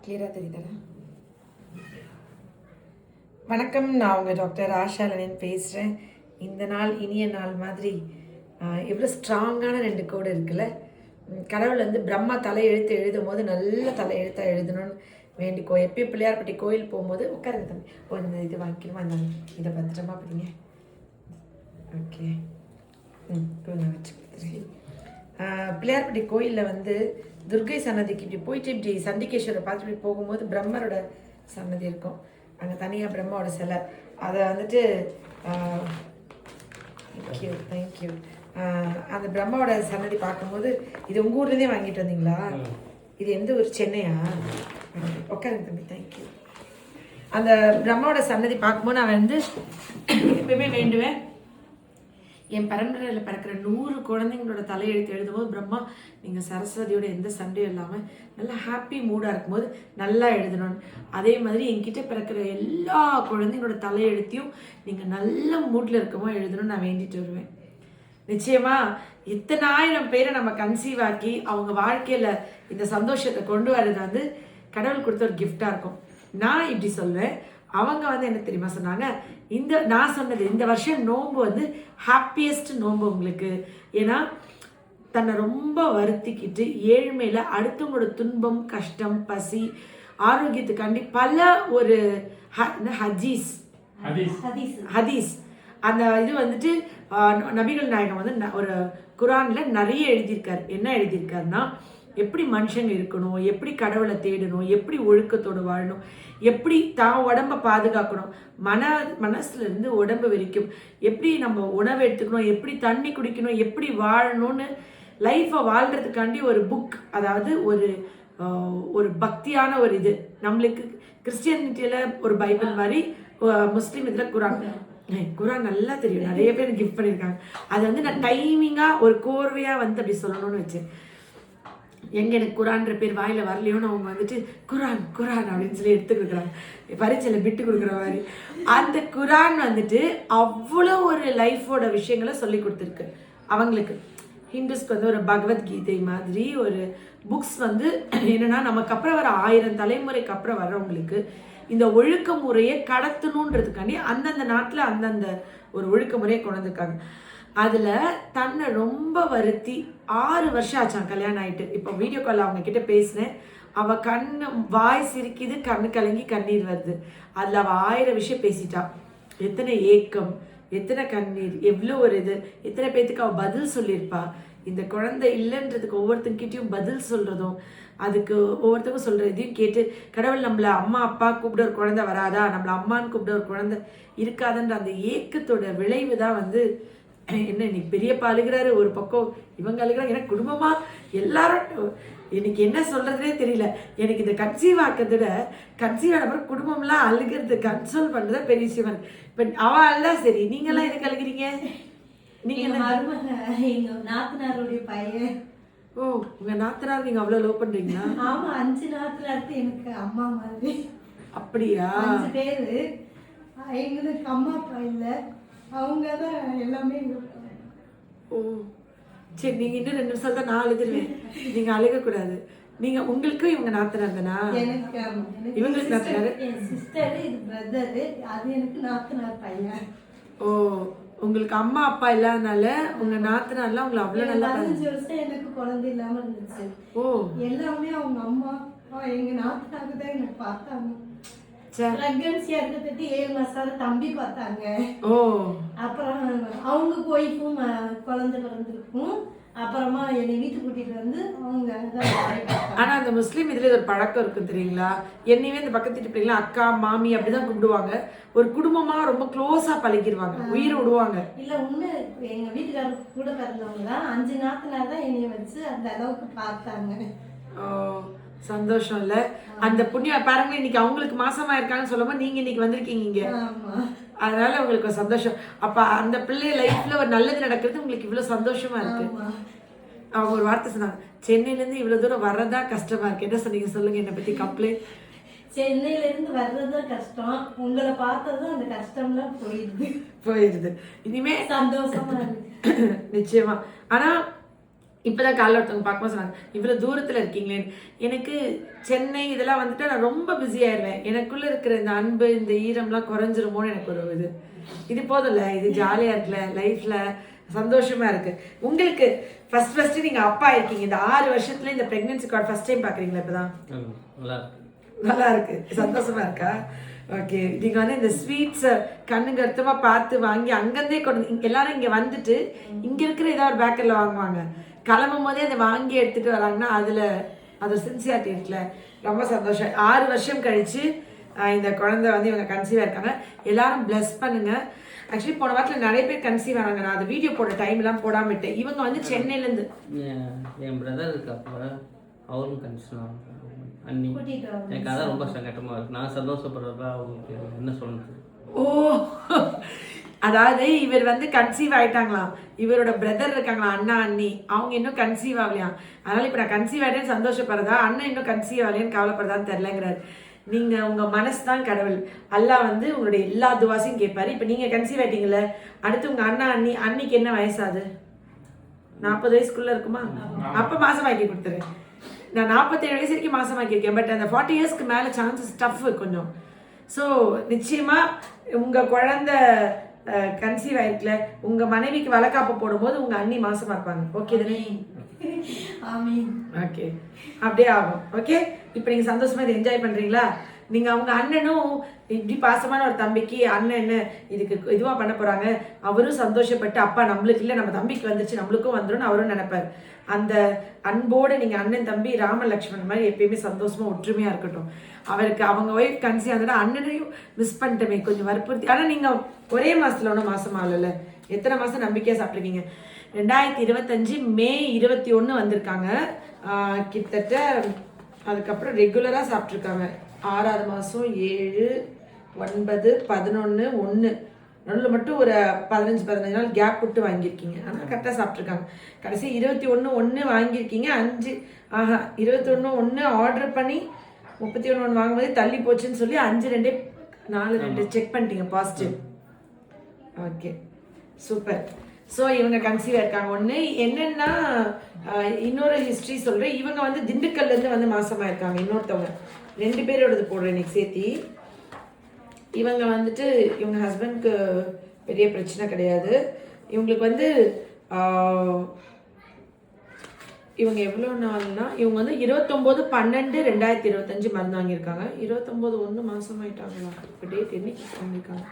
கிளியராக தெரியுதுடா. வணக்கம், நான் உங்கள் டாக்டர் ஆஷாலனின் பேசுகிறேன். இந்த நாள் இனிய நாள் மாதிரி எவ்வளோ ஸ்ட்ராங்கான 2 கோடு இருக்குல்ல. கடவுள் வந்து பிரம்மா தலையெழுத்து எழுதும் போது நல்ல தலையெழுத்தாக எழுதணும்னு வேண்டிக்கோ. எப்பயும் பிள்ளையார்பட்டி கோயில் போகும்போது உட்காருங்க தம்பி, இந்த இது வாங்கிக்கணுமா, இந்த இதை பத்திரமா படிங்க. ஓகே, நான் வச்சு கொடுத்துருக்கேன். பிள்ளையார்பட்டி கோயிலில் வந்து துர்கை சன்னதிக்கு இப்படி போயிட்டு இப்படி சண்டிகேஸ்வரை பார்த்துட்டு இப்படி போகும்போது பிரம்மரோட சன்னதி இருக்கும். அங்கே தனியாக பிரம்மாவோட சிலை. அதை வந்துட்டு தேங்க்யூ அந்த பிரம்மாவோட சன்னதி பார்க்கும்போது, இது உங்கள் ஊர்லேருந்தே வாங்கிட்டு வந்தீங்களா? இது எந்த ஊர்? சென்னையா? உட்காருங்க தம்பி, தேங்க்யூ. அந்த பிரம்மாவோட சன்னதி பார்க்கும்போது நான் வந்து எப்பயுமே வேண்டுவேன், என் பரம்பரையில் பிறக்கிற 100 குழந்தைங்களோட தலையெழுத்து எழுதும்போது பிரம்மா, நீங்கள் சரஸ்வதியோட எந்த சண்டையும் இல்லாமல் நல்லா ஹாப்பி மூடாக இருக்கும்போது நல்லா எழுதணும்னு. அதே மாதிரி என்கிட்ட பிறக்கிற எல்லா குழந்தைங்களோட தலையெழுத்தையும் நீங்கள் நல்ல மூடில் இருக்கமோ எழுதணும்னு நான் வேண்டிட்டு வருவேன். நிச்சயமாக இத்தனை ஆயிரம் பேரை நம்ம கன்சீவ் ஆக்கி அவங்க வாழ்க்கையில் இந்த சந்தோஷத்தை கொண்டு வர்றது வந்து கடவுள் கொடுத்த ஒரு கிஃப்டாக இருக்கும். நான் இப்படி சொல்வேன். அவங்க வந்து என்ன தெரியுமா சொன்னாங்க, நான் சொன்னது இந்த வருஷம் நோன்பு வந்து ஹாப்பியஸ்ட் நோன்பு உங்களுக்கு. ஏன்னா தன்னை ரொம்ப வருத்திக்கிட்டு ஏழ்மையில் அடுத்தவங்களோட துன்பம், கஷ்டம், பசி, ஆரோக்கியத்துக்காண்டி பல ஒரு ஹதீஸ் அந்த இது வந்துட்டு நபிகள் நாயகம் வந்து ஒரு குரானில் நிறைய எழுதியிருக்காரு. என்ன எழுதியிருக்காருன்னா, எப்படி மனுஷங்க இருக்கணும், எப்படி கடவுளை தேடணும், எப்படி ஒழுக்கத்தோடு வாழணும், எப்படி தான் உடம்பை பாதுகாக்கணும், மனசுல இருந்து உடம்பு வரைக்கும் எப்படி நம்ம உணவு எடுத்துக்கணும், எப்படி தண்ணி குடிக்கணும், எப்படி வாழணும்னு லைஃப்பை வாழ்கிறதுக்காண்டி ஒரு புக், அதாவது ஒரு பக்தியான ஒரு இது. நம்மளுக்கு கிறிஸ்டியானிட்டியில் ஒரு பைபிள் மாதிரி, முஸ்லீம் இதில் குரான் நல்லா தெரியும், நிறைய பேர் கிஃப்ட் பண்ணியிருக்காங்க. அதை வந்து நான் டைமிங்காக ஒரு கோர்வையாக வந்து அப்படி சொல்லணும்னு வச்சேன். எனக்கு குரான்ற பேர் வாயில் வரலையோன்னு அவங்க வந்துட்டு குரான் அப்படின்னு சொல்லி எடுத்து கொடுக்குறாங்க, பரீட்சையில் விட்டு கொடுக்குற மாதிரி. அந்த குரான் வந்துட்டு அவ்வளோ ஒரு லைஃபோட விஷயங்களை சொல்லி கொடுத்துருக்கு அவங்களுக்கு. ஹிந்துஸ்க்கு வந்து ஒரு பகவத்கீதை மாதிரி ஒரு புக்ஸ் வந்து என்னென்னா, நமக்கு அப்புறம் வர 1000 தலைமுறைக்கு அப்புறம் வர்றவங்களுக்கு இந்த ஒழுக்க முறையை கடத்தணுன்றதுக்காண்டி அந்தந்த நாட்டில் அந்தந்த ஒரு ஒழுக்க முறையை கொண்டு வந்திருக்காங்க. அதில் தன்னை ரொம்ப வருத்தி 6 வருஷம் ஆச்சான் கல்யாணம் ஆகிட்டு. இப்போ வீடியோ காலில் அவங்க கிட்ட பேசினேன். அவள் வாய் சிரிக்குது, கண்ணு கலங்கி கண்ணீர் வருது. அதில் அவள் 1000 விஷயம் பேசிட்டா. எத்தனை ஏக்கம், எத்தனை கண்ணீர், எவ்வளோ ஒரு இது, எத்தனை பேர்த்துக்கு அவள் பதில் சொல்லியிருப்பா. இந்த குழந்தை இல்லைன்றதுக்கு ஒவ்வொருத்தங்கிட்டையும் பதில் சொல்கிறதும், அதுக்கு ஒவ்வொருத்தருக்கும் சொல்கிற இதையும் கேட்டு, கடவுள் நம்மளை அம்மா அப்பா கூப்பிட ஒரு குழந்தை வராதா, நம்மளை அம்மான்னு கூப்பிட ஒரு குழந்தை இருக்காதுன்ற அந்த ஏக்கத்தோட விளைவு தான் வந்து என்ன இன்னைக்கு பெரியப்பா அழுகிறாரு, ஒரு பக்கம் இவங்க அழுகிறாங்க. எனக்கு குடும்பமாக எல்லாரும் எனக்கு என்ன சொல்கிறதுனே தெரியல. எனக்கு இந்த கன்சீவ் ஆக்கிறத கன்சீவ் ஆன பிறகு குடும்பம்லாம் அழுகிறது கன்சோல் பண்ணுறதா பெரிய விஷயம். இப்போ அவள் அழுதா சரி, நீங்களாம் எதுக்கு அழுகிறீங்க? நீங்கள் எங்கள் நாத்தனாருடைய பையன். ஓ, உங்கள் நாத்தனார் நீங்கள் அவ்வளோ லவ் பண்ணுறீங்களா? ஆமாம், 5 நாத்தனாருக்கு எனக்கு அம்மா மாதிரி. அப்படியா? 5 பேர். எங்களுக்கு அம்மா அப்பா இல்லை, அவங்க தான் எல்லாமே. ஓ சரி, நீங்கள் இன்னும் 2 நிமிஷம் தான் நான் அழுதுருவேன். நீங்கள் அழுகக்கூடாது. நீங்கள் உங்களுக்கும் இவங்க நாத்தனார் தானா? எனக்கு இவங்களுக்கு நாத்தனார், என் சிஸ்டர், இது பிரதரு, அது எனக்கு நாத்தனார் பையன். ஓ, உங்களுக்கு அம்மா அப்பா இல்லாதனால உங்கள் நாத்தனார்லாம் உங்களை அவ்வளோ நல்லா 15 வருஷம் எனக்கு குழந்தை இல்லாமல் இருந்துச்சு. ஓ, எல்லாமே அவங்க அம்மா எங்கள் நாத்தனாருக்கு தான் எனக்கு பார்த்தாங்க. பிரெக்னன்சியா இருக்கிறது 7 மாசம் தம்பி பார்த்தாங்க. ஓ, அப்புறம் அவங்க ஒய்ஃபும் குழந்தை பிறந்திருக்கும். அப்புறமா என்னை வீட்டுக்கு கூட்டிட்டு வந்து அவங்க. ஆனா அந்த முஸ்லீம் இதுல ஒரு பழக்கம் இருக்கு தெரியுங்களா? என்னையுமே இந்த பக்கத்து வீட்டு பிள்ளைங்களா அக்கா மாமி அப்படிதான் கூப்பிடுவாங்க. ஒரு குடும்பமா ரொம்ப க்ளோஸா பழகிடுவாங்க, உயிர் விடுவாங்க. இல்ல உண்மை, எங்க வீட்டுக்காரர் கூட பிறந்தவங்க தான் 5 நாத்தனார் தான் என்னைய வச்சு அந்த அளவுக்கு பார்த்தாங்க. ஓ, சந்தோஷம் இல்ல? அந்த புண்ணிய பாருங்க, இன்னைக்கு அவங்களுக்கு மாசமா இருக்காங்கன்னு சொல்லும்போது நீங்க இன்னைக்கு வந்திருக்கீங்க இங்க. அதனால உங்களுக்கு ஒரு சந்தோஷம். அப்ப அந்த பிள்ளை லைஃப்ல ஒரு நல்லது நடக்கிறது உங்களுக்கு இவ்வளவு சந்தோஷமா இருக்கு. அவங்க ஒரு வார்த்தை சொன்னாங்க, சென்னையில இருந்து இவ்வளவு தூரம் வர்றதா கஷ்டமா இருக்கு. என்ன சொன்னீங்க சொல்லுங்க, என்னை பத்தி கம்ப்ளைண்ட். சென்னையில இருந்து வர்றதுதான் கஷ்டம், உங்களை பார்த்ததும் அந்த கஷ்டம்லாம் போயிடுது. இனிமே சந்தோஷமா இருக்கு. நிச்சயமா. ஆனா இப்போதான் காலைல ஒருத்தவங்க பார்க்கும்போது சொன்னாங்க இவ்வளோ தூரத்தில் இருக்கீங்களேன்னு. எனக்கு சென்னை இதெல்லாம் வந்துட்டு நான் ரொம்ப பிஸியாயிருவேன். எனக்குள்ளே இருக்கிற இந்த அன்பு இந்த ஈரம்லாம் குறைஞ்சிருமோன்னு எனக்கு ஒரு இது போதும்ல, இது ஜாலியாக இருக்குல்ல, லைஃப்பில் சந்தோஷமாக இருக்குது. உங்களுக்கு ஃபஸ்ட்டு நீங்கள் அப்பா இருக்கீங்க. இந்த 6 வருஷத்துல இந்த ப்ரெக்னென்சி கார்டு ஃபஸ்ட் டைம் பார்க்குறீங்களா? இப்போ தான் நல்லா இருக்கு, சந்தோஷமா இருக்கா? ஓகே. நீங்கள் வந்து இந்த ஸ்வீட்ஸை கண்ணுங்க அர்த்தமாக பார்த்து வாங்கி அங்கேருந்தே கொண்டு எல்லாரும் இங்கே வந்துட்டு இங்கே இருக்கிற ஏதாவது ஒரு பேக்கரியில் வாங்குவாங்க. கிளம்பும் போதே அதை வாங்கி எடுத்துகிட்டு வராங்கன்னா அதில் அது சின்சியாரிட்டி இருக்குல்ல, ரொம்ப சந்தோஷம். 6 வருஷம் கழித்து இந்த குழந்தை வந்து இவங்க கன்சீவாக இருக்காங்க. எல்லாரும் பிளஸ் பண்ணுங்க. ஆக்சுவலி போன வாரத்தில் நிறைய பேர் கன்சீவ் ஆனாங்க. நான் அது வீடியோ போட டைம்லாம் போடாமல் விட்டேன். இவங்க வந்து சென்னையிலேருந்து என் பிரதர் இருக்கு, அப்போ அவரும் கன்சீவ் ஆனாங்க. அண்ணி எனக்கு அதான் ரொம்ப சங்கட்டமாக இருக்குது. நான் சந்தோஷப்படுறப்ப அவங்களுக்கு என்ன சொல்லுது. ஓ, அதாவது இவர் வந்து கன்சீவ் ஆயிட்டாங்களாம். இவரோட பிரதர் இருக்காங்களா அண்ணா அண்ணி, அவங்க இன்னும் கன்சீவ் ஆகலையாம். அதனால இப்போ நான் கன்சீவ் ஆகிட்டேன்னு சந்தோஷப்படுறதா, அண்ணன் இன்னும் கன்சீவ் ஆகலையான்னு கவலைப்படுறதான்னு தெரிலங்கிறாரு. நீங்கள் உங்கள் மனசு தான் கடவுள். அல்லாஹ் வந்து உங்களுடைய எல்லா துவாசையும் கேட்பாரு. இப்போ நீங்கள் கன்சீவ் ஆகிட்டீங்களே, அடுத்து உங்கள் அண்ணா அன்னிக்கு என்ன வயசாது? 40 வயசுக்குள்ளே இருக்குமா? அப்போ மாசமாக்கி கொடுத்துரு. நான் 47 வயசு வரைக்கும் மாசமாக்கியிருக்கேன். பட் அந்த 40 இயர்ஸ்க்கு மேலே சான்சஸ் டஃப் கொஞ்சம். ஸோ நிச்சயமாக உங்கள் குழந்தை கன்சீவ் ஆயிருக்குல, உங்கள் மனைவிக்கு வளக்காப்பு போடும்போது உங்கள் அண்ணி மாசமாக இருப்பாங்க. ஓகே தானே? ஓகே, அப்படியே ஆகும். ஓகே, இப்போ நீங்கள் சந்தோஷமா இதை என்ஜாய் பண்ணுறீங்களா? நீங்கள் அவங்க அண்ணனும் இப்படி பாசமான ஒரு தம்பிக்கு அண்ணன் என்ன இதுக்கு இதுவாக பண்ண போகிறாங்க, அவரும் சந்தோஷப்பட்டு அப்பா நம்மளுக்கு இல்லை நம்ம தம்பிக்கு வந்துச்சு நம்மளுக்கும் வந்துடும் அவரும் நினைப்பார். அந்த அன்போடு நீங்கள் அண்ணன் தம்பி ராம லக்ஷ்மணன் மாதிரி எப்பயுமே சந்தோஷமாக ஒற்றுமையாக இருக்கட்டும். அவருக்கு அவங்க ஒய்ஃப் கன்சீவ் ஆகுதுன்னா அண்ணனையும் மிஸ் பண்ணிட்டோமே கொஞ்சம் வற்புறுத்தி. ஆனால் நீங்கள் ஒரே மாதத்தில் ஒன்றும் மாதம் ஆகல, எத்தனை மாதம் நம்பிக்கையாக சாப்பிட்ருக்கீங்க? 2025 மே 21 வந்திருக்காங்க. கிட்டத்தட்ட அதுக்கப்புறம் ரெகுலராக சாப்பிட்ருக்காங்க. 6ஆவது மாதம் 7, 9, 11, 1 நடுவில் மட்டும் ஒரு 15 நாள் கேப் விட்டு வாங்கியிருக்கீங்க. ஆனால் கரெக்டாக சாப்பிட்ருக்காங்க. கடைசி 21/1 வாங்கியிருக்கீங்க. 21/1 ஆர்டர் பண்ணி 31/1 வாங்கும்போது தள்ளி போச்சுன்னு சொல்லி 5/2 4/2 செக் பண்ணிட்டீங்க பாசிட்டிவ். Okay, super. ஸோ இவங்க கன்சீவாக இருக்காங்க. ஒன்று என்னென்னா இன்னொரு ஹிஸ்ட்ரி சொல்கிறேன். இவங்க வந்து திண்டுக்கல்லேருந்து வந்து மாசமாக இருக்காங்க. இன்னொருத்தவங்க 2 பேரோடது போடுறேன் இன்னைக்கு சேர்த்தி. இவங்க வந்துட்டு இவங்க ஹஸ்பண்ட்க்கு பெரிய பிரச்சனை கிடையாது. இவங்களுக்கு வந்து இவங்க எவ்வளோ நாள்னா இவங்க வந்து 29/12/2025 மருந்து வாங்கியிருக்காங்க. 29/1 மாசமாயிட்டாங்களா? இப்போ டேட் என்னைக்கு வாங்கியிருக்காங்க?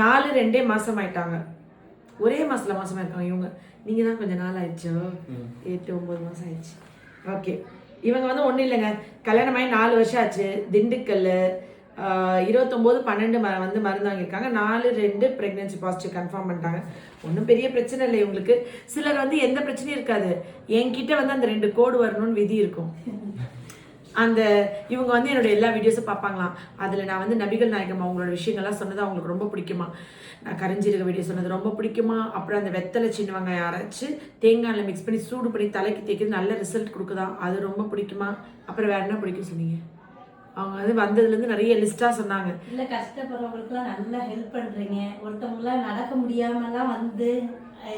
4/2 மாசமாயிட்டாங்க. ஒரே மாசத்துல மாசமாயிருக்காங்க இவங்க. நீங்கள் தான் கொஞ்சம் நாள் ஆயிடுச்சோ, 8-9 மாதம் ஆயிடுச்சு. ஓகே, இவங்க வந்து ஒன்றும் இல்லைங்க, கல்யாணமாகி 4 வருஷம் ஆச்சு. திண்டுக்கல் 29/12 வந்து மருந்து வாங்கியிருக்காங்க. 4/2 ப்ரெக்னென்சி பாசிட்டிவ் கன்ஃபார்ம் பண்ணிட்டாங்க. ஒன்றும் பெரிய பிரச்சனை இல்லை இவங்களுக்கு. சிலர் வந்து எந்த பிரச்சனையும் இருக்காது, என்கிட்ட வந்து அந்த 2 கோடு வரணும்னு விதி இருக்கும். அந்த இவங்க வந்து என்னோட எல்லா வீடியோஸும் பார்ப்பாங்களாம். அதில் நான் வந்து நபிகள் நாயகம் அவங்களோட விஷயங்கள்லாம் சொன்னது அவங்களுக்கு ரொம்ப பிடிக்குமா. நான் கரைஞ்சிருக்க வீடியோ சொன்னது ரொம்ப பிடிக்குமா. அப்புறம் அந்த வெத்தலை சின்ன வெங்காயம் அரைச்சி தேங்காயில் மிக்ஸ் பண்ணி சூடு பண்ணி தலைக்கு தேய்க்கிறது நல்ல ரிசல்ட் கொடுக்குதான், அது ரொம்ப பிடிக்குமா. அப்புறம் வேற என்ன பிடிக்கும் சொன்னீங்க? அவங்க வந்து வந்ததுலேருந்து நிறைய லிஸ்ட்டாக சொன்னாங்க. இல்லை, கஷ்டப்படுறவங்களுக்குலாம் நல்லா ஹெல்ப் பண்ணுறீங்க. ஒருத்தவங்களாம் நடக்க முடியாமலாம் வந்து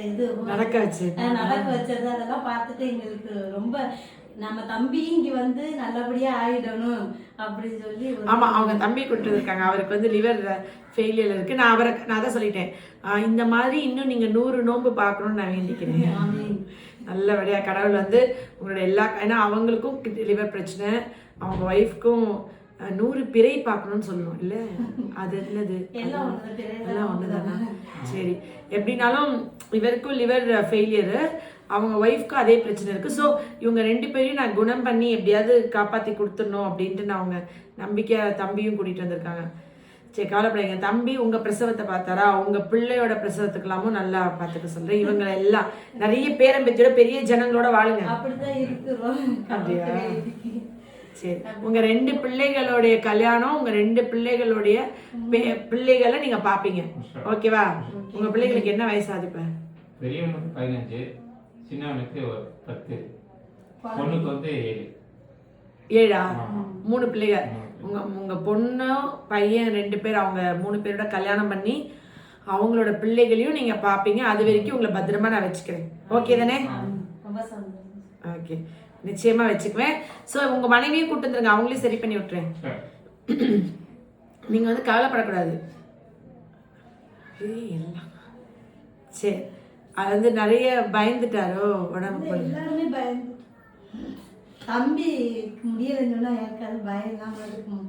இது நடக்க வச்சது அதெல்லாம் பார்த்துட்டு எங்களுக்கு ரொம்ப நம்ம தம்பி இங்கே வந்து நல்லபடியாக ஆகிடணும் அப்படின்னு சொல்லி. ஆமாம், அவங்க தம்பி கொடுத்துட்டு இருக்காங்க. அவருக்கு வந்து லிவர் ஃபெயிலியர் இருக்குது. நான் தான் சொல்லிட்டேன், இந்த மாதிரி இன்னும் நீங்கள் 100 நோன்பு பார்க்கணுன்னு நான் வேண்டிக்கிறேன். நல்லபடியாக கடவுள் வந்து உங்களோட எல்லா, ஏன்னா அவங்களுக்கும் லிவர் பிரச்சனை, அவங்க ஒய்ஃப்க்கும் 100 பிறை பார்க்கணும்னு சொல்லணும் இல்லை? அது என்னது? எல்லாம் ஒன்று தானே? சரி, எப்படின்னாலும் இவருக்கும் லிவர் ஃபெயிலியரு, அவங்க ஒய்ஃப்க்கும் அதே பிரச்சனை இருக்குது. ஸோ இவங்க 2 பேரையும் நான் குணம் பண்ணி எப்படியாவது காப்பாற்றி கொடுத்துடணும் அப்படின்ட்டு நான் அவங்க நம்பிக்கை தம்பியும் கூட்டிகிட்டு வந்திருக்காங்க. சரி, கவலைப்படாதீங்க. தம்பி உங்கள் பிரசவத்தை பார்த்தாரா, உங்கள் பிள்ளையோட பிரசவத்துக்கெல்லாமும் நல்லா பார்த்துக்க சொல்கிறேன். இவங்களை எல்லாம் நிறைய பேரம்பத்தியோட பெரிய ஜனங்களோட வாழுங்க. அப்படிதான் இருக்கிறோம். அப்படியா? சரி, உங்கள் 2 பிள்ளைகளுடைய கல்யாணம், உங்கள் 2 பிள்ளைகளுடைய பிள்ளைகளை நீங்கள் பார்ப்பீங்க. ஓகேவா? உங்கள் பிள்ளைகளுக்கு என்ன வயசாது இப்போ? பெரியவனுக்கு 15, சின்னவனுக்கு 10, பொண்ணுக்கு வந்து 7. 3 பிள்ளைகள். உங்கள் பொண்ணு பையன் 2 பேர், அவங்க 3 பேரோட கல்யாணம் பண்ணி அவங்களோட பிள்ளைகளையும் நீங்கள் பார்ப்பீங்க. அது வரைக்கும் உங்களை பத்திரமா நான் வச்சுக்கிறேன். ஓகே தானே? ஓகே, நிச்சயமாக வச்சுக்குவேன். ஸோ உங்கள் மனைவியும் கூட்டு வந்துருங்க, அவங்களையும் சரி பண்ணி விட்டுறேன். நீங்கள் வந்து கவலைப்படக்கூடாது. எல்லாம் சரி. அது வந்து நிறைய பயந்துட்டாரோ உடம்பு போய்? எல்லாருமே பயந்து, தம்பி முடியலைன்னு சொன்னா யாருக்காவது பயம் இல்லாமல் இருக்கும்.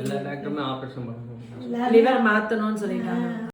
எல்லா டாக்டருமே ஆப்ரேஷன் பண்ணுவாங்க, லிவர் மாற்றணும்னு சொல்லிட்டாங்க.